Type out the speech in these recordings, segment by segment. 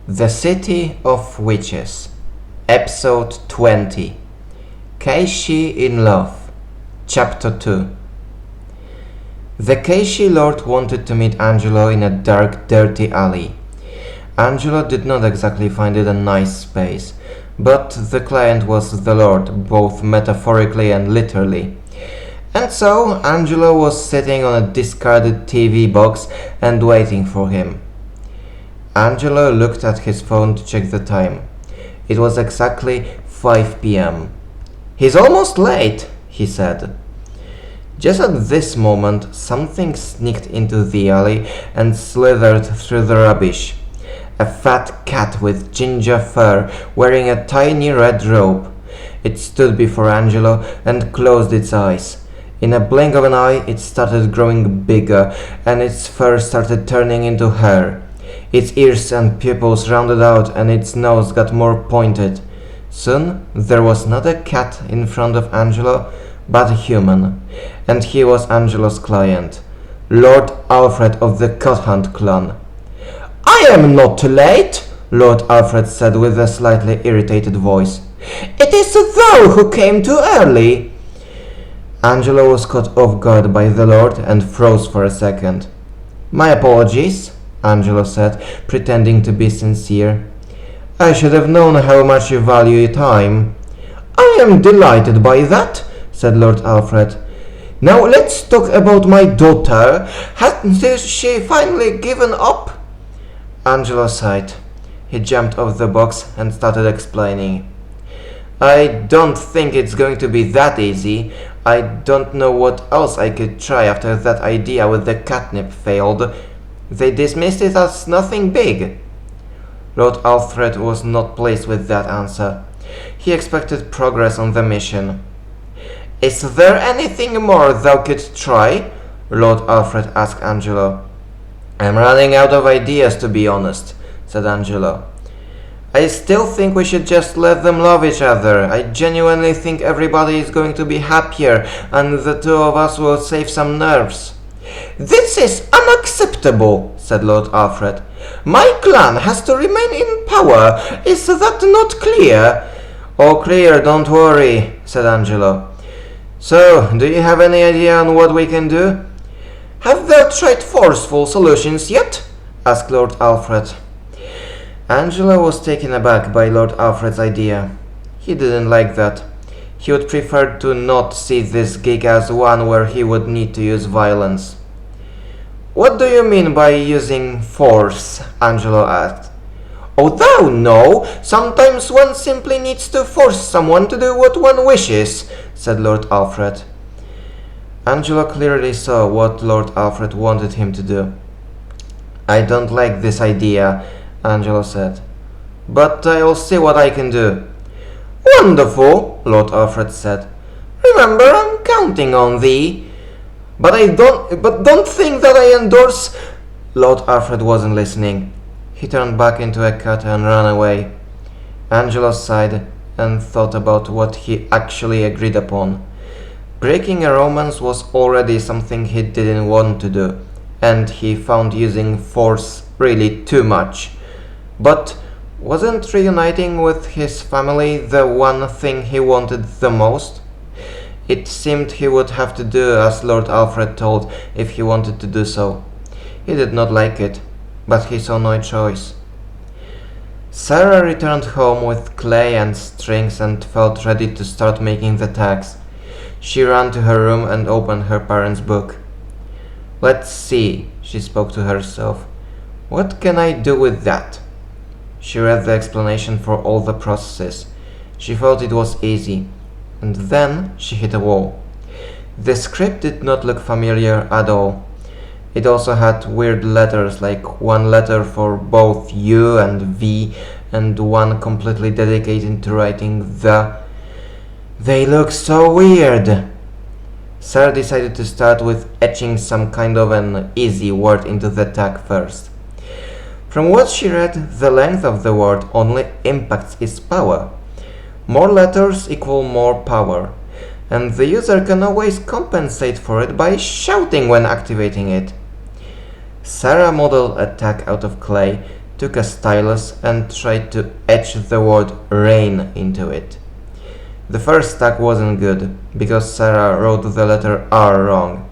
The City of Witches, Episode 20. Cait in Love, Chapter 2. The Cait Lord wanted to meet Angelo in a dark, dirty alley. Angelo did not exactly find it a nice space, but the client was the Lord, both metaphorically and literally. And so Angelo was sitting on a discarded TV box and waiting for him. Angelo looked at his phone to check the time. It was exactly 5 p.m. "He's almost late," he said. Just at this moment, something sneaked into the alley and slithered through the rubbish. A fat cat with ginger fur, wearing a tiny red robe. It stood before Angelo and closed its eyes. In a blink of an eye, it started growing bigger, and its fur started turning into hair. Its ears and pupils rounded out, and its nose got more pointed. Soon, there was not a cat in front of Angelo, but a human. And he was Angelo's client, Lord Alfred of the Cut Hunt clan. "I am not late," Lord Alfred said with a slightly irritated voice. "It is thou who came too early." Angelo was caught off guard by the Lord and froze for a second. "My apologies," Angelo said, pretending to be sincere. "I should have known how much you value your time." "I am delighted by that," said Lord Alfred. "Now let's talk about my daughter. Hasn't she finally given up?" Angelo sighed. He jumped off the box and started explaining. "I don't think it's going to be that easy. I don't know what else I could try after that idea with the catnip failed. They dismissed it as nothing big." Lord Alfred was not pleased with that answer. He expected progress on the mission. "Is there anything more thou could try?" Lord Alfred asked Angelo. "I'm running out of ideas, to be honest," said Angelo. "I still think we should just let them love each other. I genuinely think everybody is going to be happier, and the two of us will save some nerves." "This is unacceptable," said Lord Alfred. "My clan has to remain in power. Is that not clear?" "All clear, don't worry," said Angelo. "So, do you have any idea on what we can do?" "Have they tried forceful solutions yet?" asked Lord Alfred. Angelo was taken aback by Lord Alfred's idea. He didn't like that. He would prefer to not see this gig as one where he would need to use violence. "What do you mean by using force?" Angelo asked. "Oh, thou know! Sometimes one simply needs to force someone to do what one wishes," said Lord Alfred. Angelo clearly saw what Lord Alfred wanted him to do. "I don't like this idea," Angelo said, "but I'll see what I can do." "Wonderful," Lord Alfred said. "Remember, I'm counting on thee." But don't think that I endorse—" Lord Alfred wasn't listening. He turned back into a cat and ran away. Angelo sighed and thought about what he actually agreed upon. Breaking a romance was already something he didn't want to do, and he found using force really too much. But wasn't reuniting with his family the one thing he wanted the most? It seemed he would have to do as Lord Alfred told if he wanted to do so. He did not like it, but he saw no choice. Sarah returned home with clay and strings and felt ready to start making the tags. She ran to her room and opened her parents' book. "Let's see," she spoke to herself. "What can I do with that?" She read the explanation for all the processes. She thought it was easy. And then she hit a wall. The script did not look familiar at all. It also had weird letters, like one letter for both U and V, and one completely dedicated to writing the. They look so weird. Sarah decided to start with etching some kind of an easy word into the tag first. From what she read, the length of the word only impacts its power. More letters equal more power, and the user can always compensate for it by shouting when activating it. Sarah modeled a tag out of clay took a stylus and tried to etch the word rain into it. The first tag wasn't good, because Sarah wrote the letter R wrong.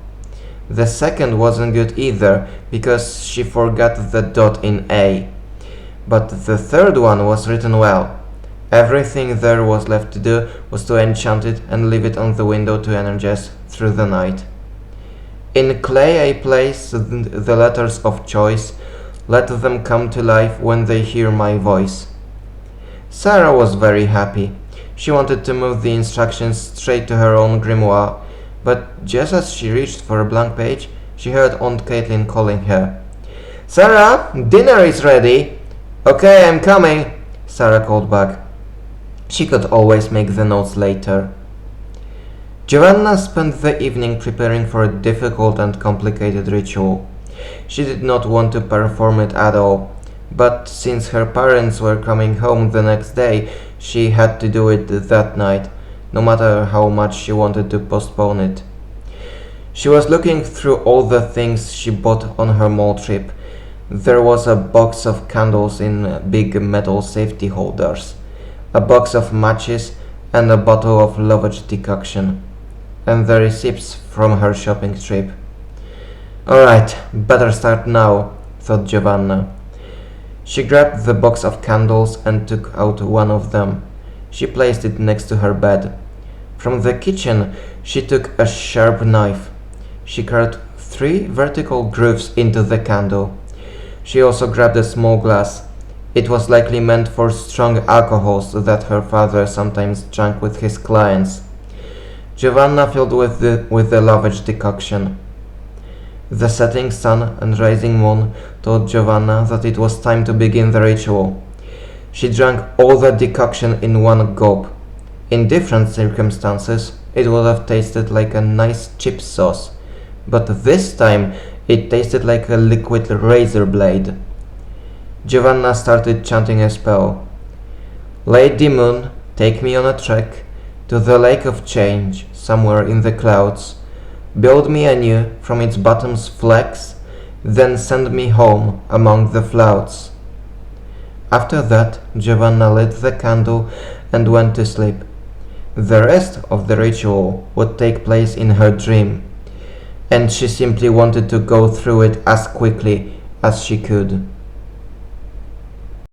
The second wasn't good either, because she forgot the dot in A. But the third one was written well. Everything there was left to do was to enchant it and leave it on the window to energize through the night. In clay I place the letters of choice. Let them come to life when they hear my voice. Sarah was very happy. She wanted to move the instructions straight to her own grimoire, but just as she reached for a blank page, she heard Aunt Caitlin calling her. "Sarah, dinner is ready!" "Okay, I'm coming," Sarah called back. She could always make the notes later. Giovanna spent the evening preparing for a difficult and complicated ritual. She did not want to perform it at all, but since her parents were coming home the next day, she had to do it that night, no matter how much she wanted to postpone it. She was looking through all the things she bought on her mall trip. There was a box of candles in big metal safety holders, a box of matches, and a bottle of Lovage decoction, and the receipts from her shopping trip. "Alright, better start now," thought Giovanna. She grabbed the box of candles and took out one of them. She placed it next to her bed. From the kitchen, she took a sharp knife. She cut 3 vertical grooves into the candle. She also grabbed a small glass. It was likely meant for strong alcohols that her father sometimes drank with his clients. Giovanna filled with the Lovage decoction. The setting sun and rising moon told Giovanna that it was time to begin the ritual. She drank all the decoction in one gulp. In different circumstances, it would have tasted like a nice chip sauce, but this time it tasted like a liquid razor blade. Giovanna started chanting a spell. "Lady Moon, take me on a trek to the lake of change, somewhere in the clouds. Build me anew from its bottom's flecks, then send me home among the clouds." After that, Giovanna lit the candle and went to sleep. The rest of the ritual would take place in her dream, and she simply wanted to go through it as quickly as she could.